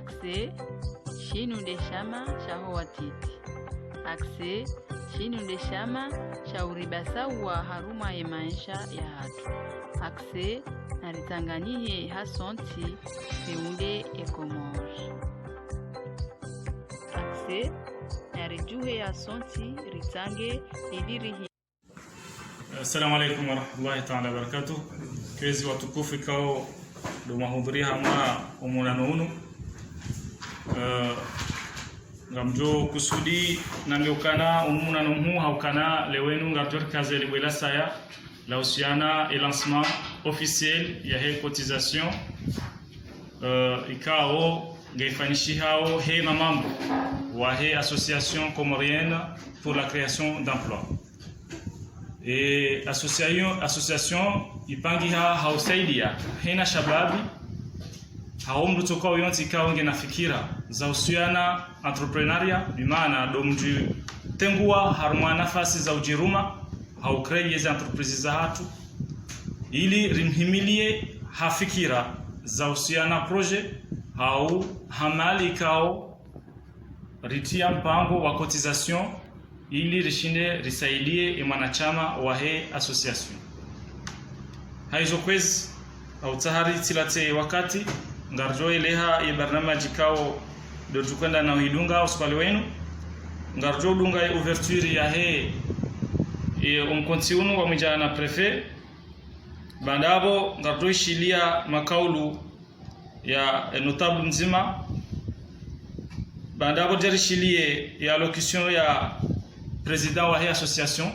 Akse shinu ndeshama shaho watiti. Akse shinu ndeshama shauribasawa haruma ye maisha ya hatu. Akse naritanganiye hasonti peunde ekomoji. Akse narijuhe hasonti ritange idirihi. Assalamu alaikum warahmatullahi ta'ala wabarakatuh. Kezi watukufu kao do mahudhuria hamna umunano unu. Ngamjo kusudi nangeukana umunano huu haukana lewenu ngamjor kaze libwela saya la usiana et lancement officiel ya he cotisation ikao ngefanishi hao he mamambo wa he association comorienne pour la création d'emplois. Et association ipangiha hausaidia hena shababi haumru tokao yonti kaonge na fikira za usiana entrepreneuria bimaana domju tengua haruma nafasi za ujiruma haukreye za entreprise za hatu ili rimhimilie hafikira za usiana projet hau hamali kao ritia mpango wa cotisation ili rishinde risaidie mwanachama wa he association. Haizo kwezi au tahari tilate wakati ngarjo eleha ya barnamaji kao do tukenda na hidunga hospitali wenu ngarjo dunga ya ouverture ya he umkontiunu wa mjana na prefet bandabo ngarjo ishilia makaulu ya notable mzima bandabo jerishilie ya allocution ya président wa association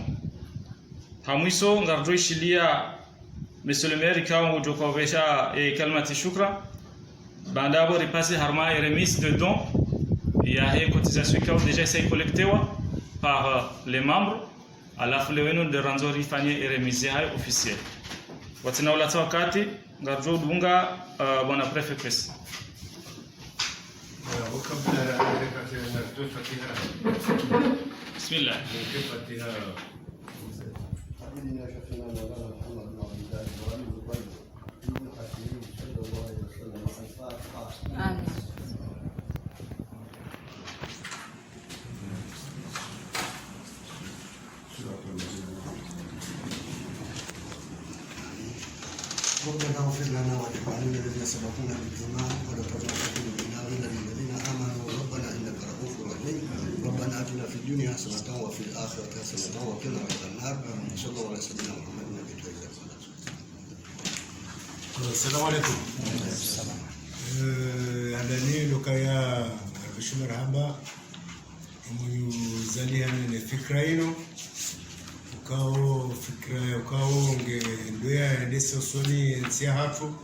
hamwiso ngarjo ishilia monsieur le maire kao jokovesha kalmati shukra bandabo repasser harma et remise de dons ya he cotisation kao déjà c'est collecté par les membres à la flewenu de ranzori fanye et remise hay officiel watina wala wakati ngarjo dunga bwana prefet press بسم الله. ربنا اغفر لنا ولإخواننا الذين سبقونا بالإيمان ولا تجعل قلوبنا غلا للذين آمنوا ربنا إنك رؤوف رحيم ربنا آتنا في الدنيا حسنة وفي الآخرة حسنة وقنا عذاب النار صلى الله عليه وسلم محمد النبي السلام عليكم. Adani lokaya bishumar haba muzali hani fikra ino ukao nge ndoya ndese soni nsia hatu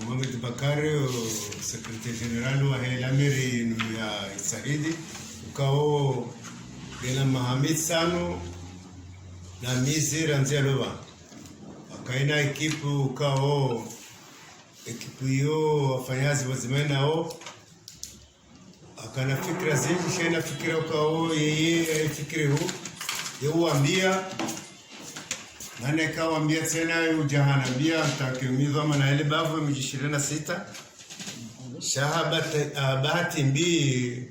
Mohamed Bakari secrétaire général wa Lamiri ya Saidi ukao gena Mohamed Sano na Mizira Nzialoba akaina ekipu ukao ekipu hiyo wafanyazi wazimena hao akana fikra zingi shena fikira ukao yeye fikiri huu yeuambia nane kawaambia tena ujahanambia mtakimizwa maana ile bavu mji 26 shahaba bahati mbi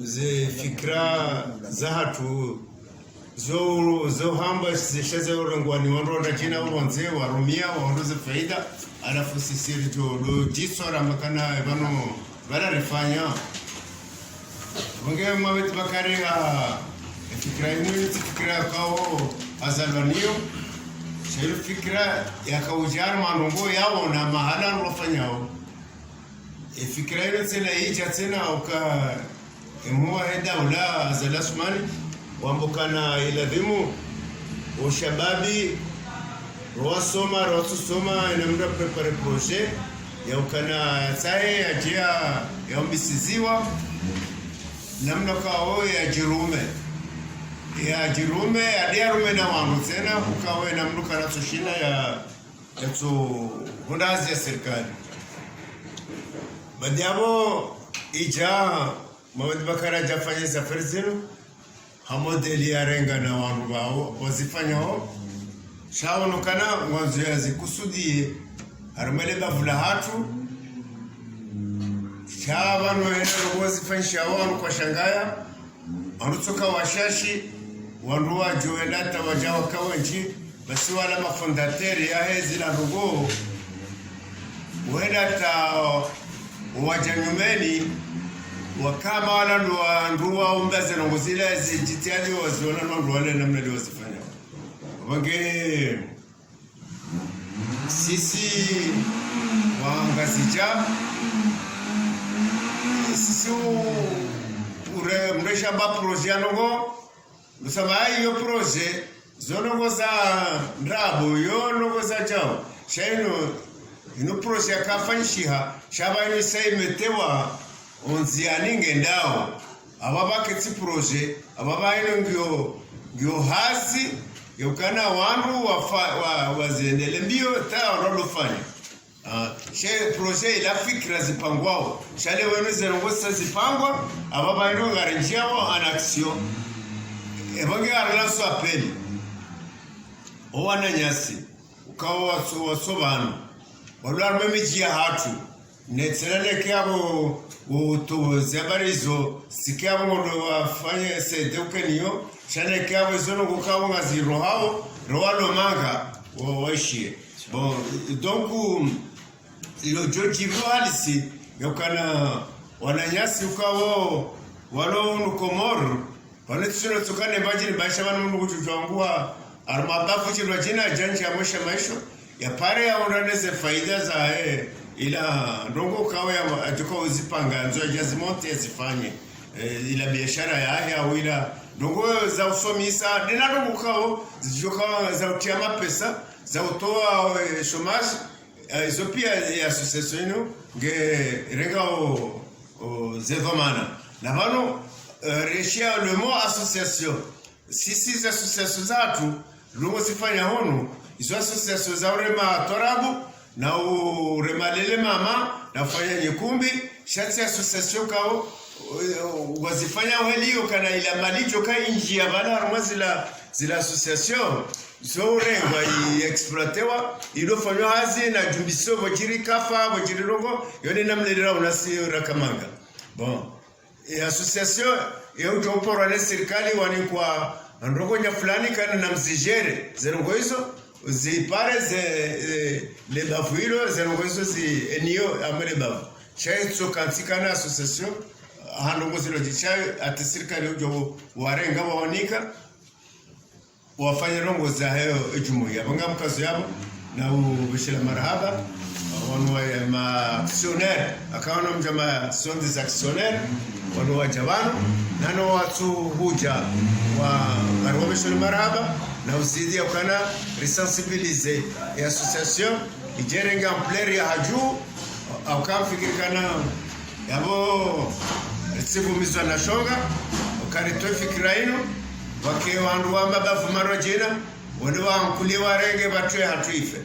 ze fikra za hatu zo hamba zishaze urangwani wanronda jina uronze warumia waondoze faida alafu sisi do jisora makana bano bara rifanya wange Mohamed Bakari fikra hii fikra kao azalwanio shelu fikra ya kaujar manongo yao na mahala wafanyao fikra ile tena hija tena uka emua heda ula azalasmani wambukana iladhimu ushababi roasoma inamda prepare projet ya ukana sae ajia ya mbisiziwa namna kao ya jirume adiarume na wangu tena ukawe na mnuka na tushina ya tu hundazi ya serikali badiabo ija Mohamed Bakari jafanya safari zenu hamodeli ya renga na wangu wao wazifanya wao shaonokana mwanzo ya zikusudi arumele bavula hatu shaba no ene rogozi fanisha wanu kwa shangaya anutoka washashi wanruwa joelata wajawa kawanchi basi wala mafondateri ya hezi la rogo uenda wajanyumeni wakama wala nduwa umbaze nongozile zijitiaji waziona nduwale namna li wazifanya wange sisi wangazija sisi mresha ba proje anongo lusama iyo proje zonongo za ndrabo yonongo za jao shaino ino proje akafanishiha shaba ino sai metewa onzianinge ndao ababake ti proje ababa ino ngyo hasi yokana wandu wazendele mbio ta wanalofanya she proje ila fikra zipangwao shale wenu zerongosa zipangwa ababa ino ngarenjiao en action ebonge arlaso apeli owana nyasi ukawa wasobanu walwarme mijia hatu netselele kyabo uto zabarizo sikyabo ngo wafanye sede ukeniyo shane kyabo zono gukabo ngaziro hao rowalo manga washie bon donc ilo joji valisi yokana wananyasi ukawo walo nukomor wanetsino tukane bajini baisha banu ngujujwangua armabafu chirwa jina janja ya maisho ya pare ya unaneze faida za ila ndongo kawa ya atuko uzipanga nzo jazimonte yazifanye ila biashara ya au ila ndongo za usomisa dina ndongo kawa zijoka za utia mapesa za utoa chômage izo pia ya association ino nge renga o zevomana na bano reshia le mot association sisi association zatu lungo sifanya hono izo association za urema torabu na uremalele mama na fanya nyekumbi shati association kao wazifanya welio kana ila malicho ka inji ya bala zila association so urengwa exploitewa ilofanywa hazi na jumbiso bojiri kafa bojiri rongo yone namlelera unasi rakamanga bon association yo joporo na serikali wani kwa ndongo nya fulani kana na mzijere zerongo hizo zipare le bafuilo zerongo hizo zi enio amele bafu chai so katika na association handongo zilo jichai ati serikali yo warenga waonika wafanya rongo za hayo jumuiya banga mkazo yabo na ubishila marhaba wanu ma actionnaire akaona mjama sont des actionnaires wanu wajabano nano watu huja wa karwabishila marhaba na usidi ukana resensibiliser et association ijerenga plaire ya haju au kamfikirikana yabo tsibu mizwa na shonga ukaritoa fikira ino wake wandu wamba bafu marojina wadu wankulie warenge batwe hatuife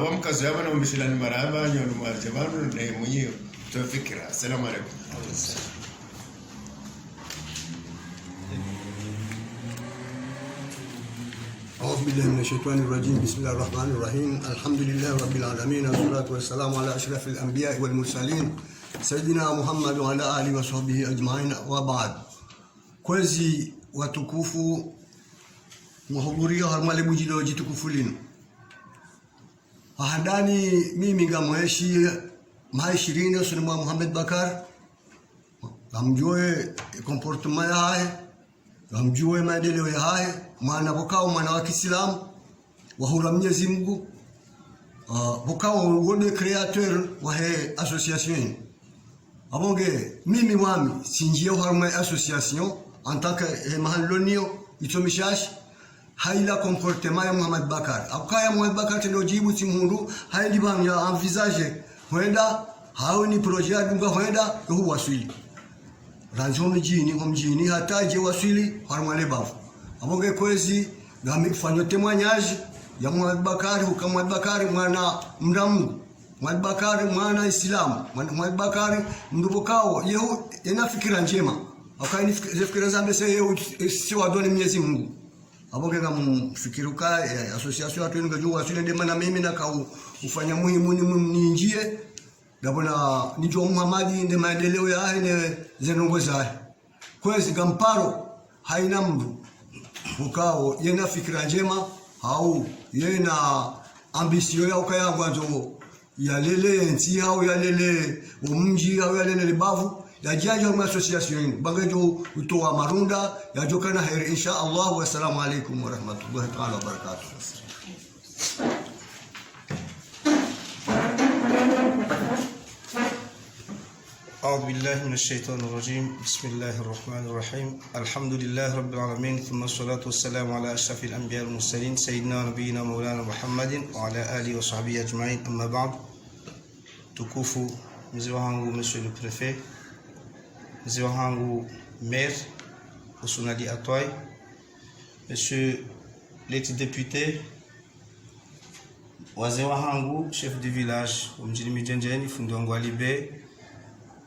wamkazo yaba na umbishilani maraba nyonu mwajabanu na mwenyewe tuwafikira. Assalamu alaikum. أعوذ بالله من الشيطان الرجيم بسم الله الرحمن الرحيم الحمد لله رب العالمين والصلاة والسلام على أشرف الأنبياء والمرسلين سيدنا محمد وعلى آله وصحبه أجمعين وبعد kwezi watukufu mhudhurio harmale bujilo jitukufu lino ahandani mimi ngamweshi mai 20 sunma Muhammad Bakar gamjoe comportement yae gamjoe maendeleo yae mwana bokao mwana wa Kiislamu wahura Mwenyezi Mungu bokao wone createur wa he association abonge mimi wami sinjio harmale association en tant que mahalonio itomishash haila comportement ya Muhammad Bakar akaya Muhammad Bakar telojibu timhundu haidi bang ya envisage huenda haoni projet dunga huenda huwa wasili ranzo mjini hata je wasili harmale bafu abonge kwezi ngami kufanya témoignage ya Muhammad Bakar kama Muhammad Bakar mwana mdamu Muhammad Bakar mwana Islam Muhammad Bakar ndubokao yeye ina fikira njema akaini fikira zambe sasa si wadoni Mwenyezi Mungu abonge kama fikiruka association watu ngajua wasile ndema na mimi na ufanya muhimu ni njie dabona nijo Muhammadi ndi maendeleo yahe ne zenongo zahe kwezi gamparo haina mdu ukao yena fikira njema au yena ambisio ya ukaya gwanzo ya lele nti au ya lele umji au ya lele libavu ya jaja ma association bangajo utoa marunda ya jokana heri insha Allah. Wa assalamu alaykum wa rahmatullahi ta'ala wa barakatuh. أعوذ بالله من الشيطان الرجيم بسم الله الرحمن الرحيم الحمد لله رب العالمين ثم الصلاة والسلام على أشرف الأنبياء والمرسلين سيدنا نبينا مولانا محمد وعلى آله وصحبه أجمعين أما بعد tukufu mzee wangu monsieur le préfet mzee wangu maire Oussounali Atoy monsieur les députés wazee wangu chef du village mjini Mijenjeni fundi wangu Alibe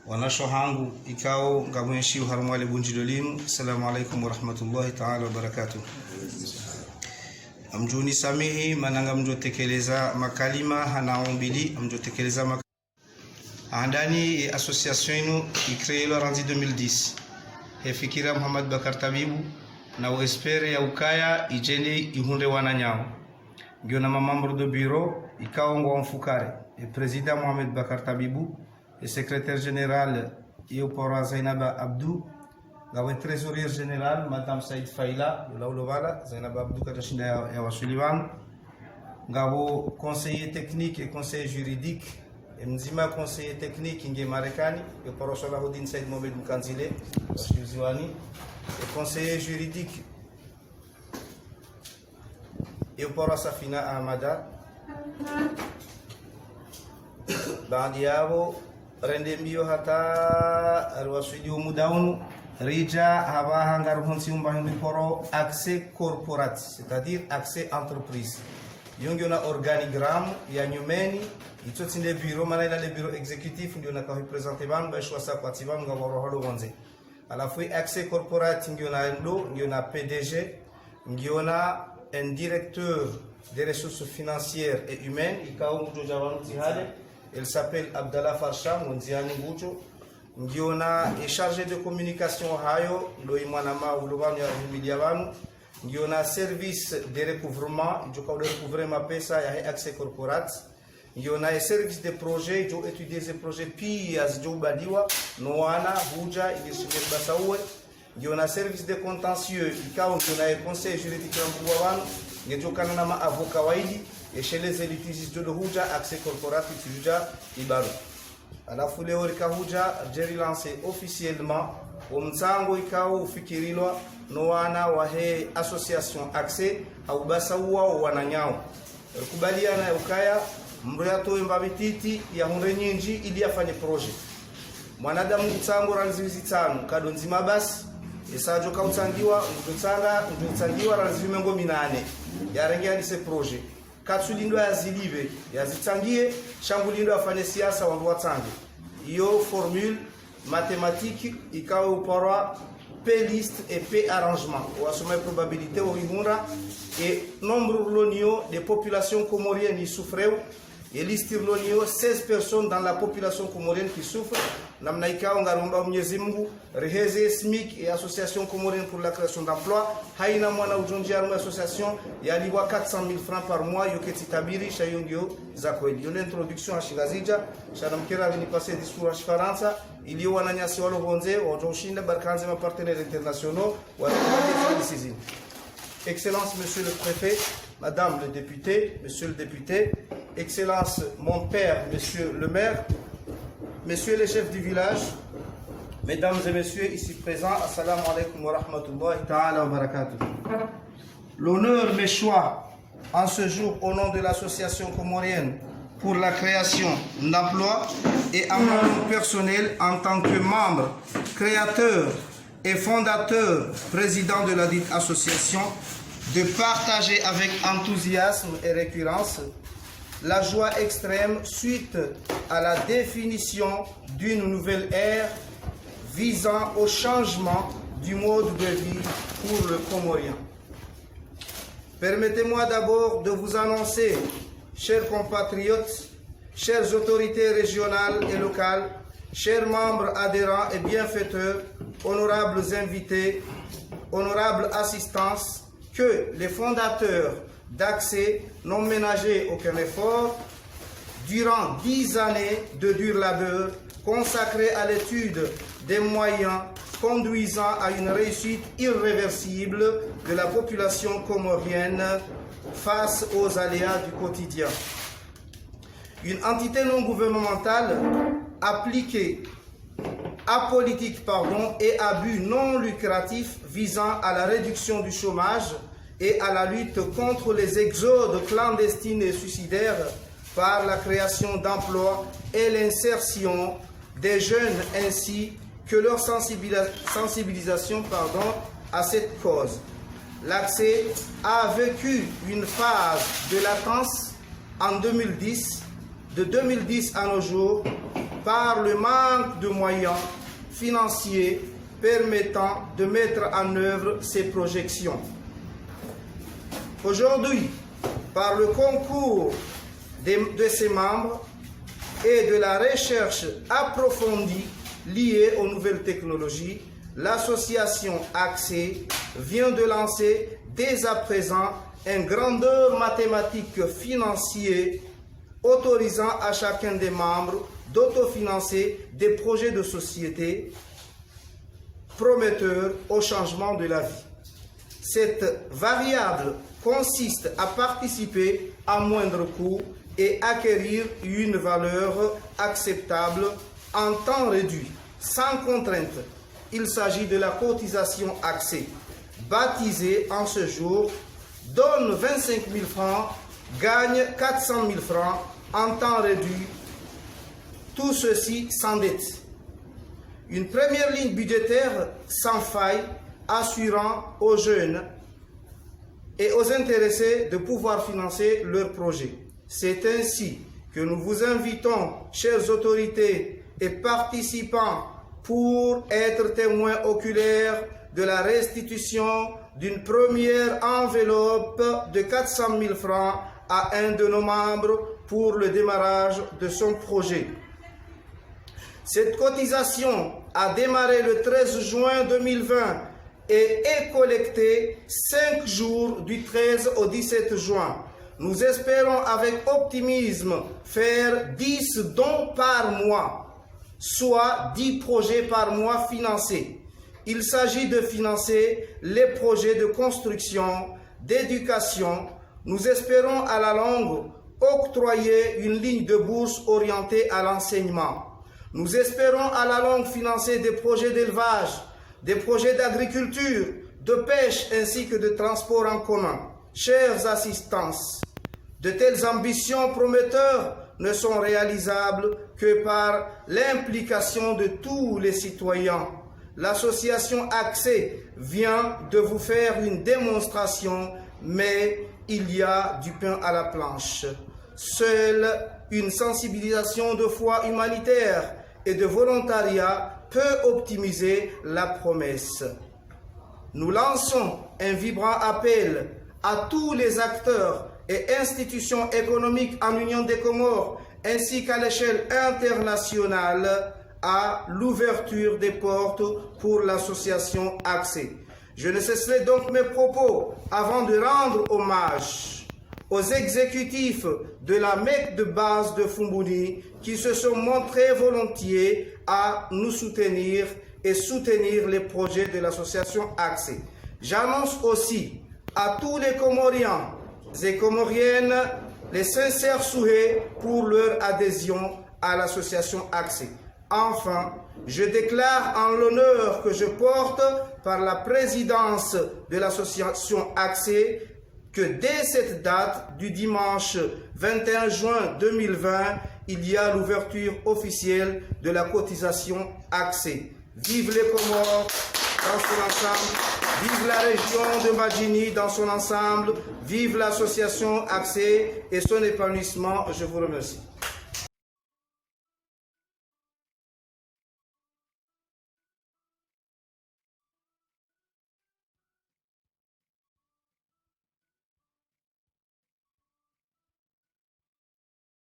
wanasho hangu ikao ngamweshi harumwale bunjilolimu. Assalamu alaikum wa rahmatullahi ta'ala wa barakatuh. Amjuni samihi mananga mjotekeleza makalima hanaombili mjotekeleza andani association inu ikree lo ranzi 2010 hefikira Muhammad Bakar Tabibu na uespere ya ukaya ijende ihunde wananyao ndio na mamambre de bureau ikao ngo mfukare e president Muhammad Bakar Tabibu et secrétaire général Iopora Zainaba Abdou, la trésorière générale Madame Saïd Faïla de Laoulovala, Zainaba Abdou Kadashina Yawa Sullivan, Gabo conseiller technique et conseiller juridique, et Mzima conseiller technique Inge Marekani, Iopora Salahoudine Saïd Mohamed Mkanzile, et conseiller juridique Iopora Safina Ahmada, Bandiavo, rendembio hata arwasudi umudaunu rija haba hangar honsi umbahini poro accès corporate, c'est-à-dire accès entreprise. Yongi na organigramme ya nyumeni itotsinde bureau manela le bureau exécutif ndio na ka représenter ban ba choisa kwa tiba ngaboro holo bonze. Alafu accès corporate ndio na ndo ndio na PDG ndio na un directeur des ressources financières et humaines ikao mjoja wanu tihale. Elle s'appelle Abdallah Farsha Monziani Ngucho. Ngiona est chargé de communication hayo lo imwanama ulobanu ya humiliabanu. Ngiona service de recouvrement, jo ka recouvrer ma pesa ya accès corporate. Ngiona est service de projet, jo étudier ces projets pi as jo badiwa noana huja ilisibe basawe. Ngiona service de contentieux, ikao ngiona est conseil juridique ngwabanu. Ngejo kana ma avocat waidi. Et chez les litiges de Huja, accès corporate Huja Ibaru. À la foulée Orika Huja, j'ai relancé officiellement au Mzango Ikao Fikirilwa, Noana Wahe Association Accès, Aubasawa Wananyao. Kubaliana Ukaya, Mbriato Mbabititi, Yahunre Nyinji, il y a fait des projets. Mwanadamu Mzango Ranzizitanu, Kadonzima Bas, et Sajo Kautsangiwa, Mutsangiwa Ranzimengo Minane, Yarengia ce projet. Katsulindo ya zilibe ya zitsangie shambulindo afanye siasa wandu watsange iyo formule mathématique ikawa uparwa P liste et P arrangement wasoma probabilité au ihunda et nombre lonio de population comorienne qui souffrent et liste lonio 16 personnes dans la population comorienne qui souffrent namna ikawa ngaromba Mwenyezi Mungu reheze SMIC et association comorienne pour la création d'emplois haina mwana ujonjia une association yaliwa 400 000 francs par mois yoketi tabiri shayongio za kweli yo introduction ashigazija shanamkera vini passer discours ashifaransa ili wananyasi walo bonze wajoshinda barkanze ma partenaires internationaux wa décision. Excellence monsieur le préfet, madame le député, monsieur le député, excellence mon père, monsieur le maire, messieurs les chefs du village, mesdames et messieurs ici présents, assalamu alaikum wa rahmatullahi ta'ala wa barakatuh. L'honneur m'échoit en ce jour au nom de l'association comorienne pour la création d'emplois et en mon nom personnel en tant que membre, créateur et fondateur, président de la dite association, de partager avec enthousiasme et récurrence la joie extrême suite à la définition d'une nouvelle ère visant au changement du mode de vie pour le Comorien. Permettez-moi d'abord de vous annoncer, chers compatriotes, chères autorités régionales et locales, chers membres adhérents et bienfaiteurs, honorables invités, honorables assistances, que les fondateurs d'Accès n'ont ménagé aucun effort durant 10 années de dur labeur consacrés à l'étude des moyens conduisant à une réussite irréversible de la population comorienne face aux aléas du quotidien. Une entité non gouvernementale apolitique et à but non lucratif visant à la réduction du chômage et à la lutte contre les exodes clandestines et suicidaires par la création d'emplois et l'insertion des jeunes ainsi que leur sensibilisation à cette cause. L'Accès a vécu une phase de latence en 2010, de 2010 à nos jours, par le manque de moyens financiers permettant de mettre en œuvre ces projections. Aujourd'hui, par le concours de ses membres et de la recherche approfondie liée aux nouvelles technologies, l'association Accès vient de lancer dès à présent un grandeur mathématique financier autorisant à chacun des membres d'autofinancer des projets de société prometteurs au changement de la vie. Cette variable consiste à participer à moindre coût et acquérir une valeur acceptable en temps réduit, sans contrainte. Il s'agit de la cotisation Accès, baptisée en ce jour, donne 25 000 francs, gagne 400 000 francs en temps réduit, tout ceci sans dette. Une première ligne budgétaire sans faille, assurant aux jeunes et aux intéressés de pouvoir financer leurs projets. C'est ainsi que nous vous invitons, chères autorités et participants, pour être témoins oculaires de la restitution d'une première enveloppe de 400 000 francs à un de nos membres pour le démarrage de son projet. Cette cotisation a démarré le 13 juin 2020 et est collectée 5 jours du 13 au 17 juin. Nous espérons avec optimisme faire 10 dons par mois, soit 10 projets par mois financés. Il s'agit de financer les projets de construction, d'éducation. Nous espérons à la longue octroyer une ligne de bourse orientée à l'enseignement. Nous espérons à la longue financer des projets d'élevage, des projets d'agriculture, de pêche ainsi que de transport en commun. Chers assistances, de telles ambitions prometteurs ne sont réalisables que par l'implication de tous les citoyens. L'association Accès vient de vous faire une démonstration, mais il y a du pain à la planche. Seule une sensibilisation de foi humanitaire et de volontariat peut optimiser la promesse. Nous lançons un vibrant appel à tous les acteurs et institutions économiques en Union des Comores, ainsi qu'à l'échelle internationale, à l'ouverture des portes pour l'association Accès. Je ne cesserai donc mes propos avant de rendre hommage aux exécutifs de la Mecque de base de Fumbouni qui se sont montrés volontiers à nous soutenir et soutenir les projets de l'association Accès. J'annonce aussi à tous les Comoriens et Comoriennes les sincères souhaits pour leur adhésion à l'association Accès. Enfin, je déclare en l'honneur que je porte par la présidence de l'association Accès que dès cette date du dimanche 21 juin 2020, il y a l'ouverture officielle de la cotisation Accès. Vive les Comores dans son ensemble, vive la région de Madjini dans son ensemble, vive l'association Accès et son épanouissement. Je vous remercie.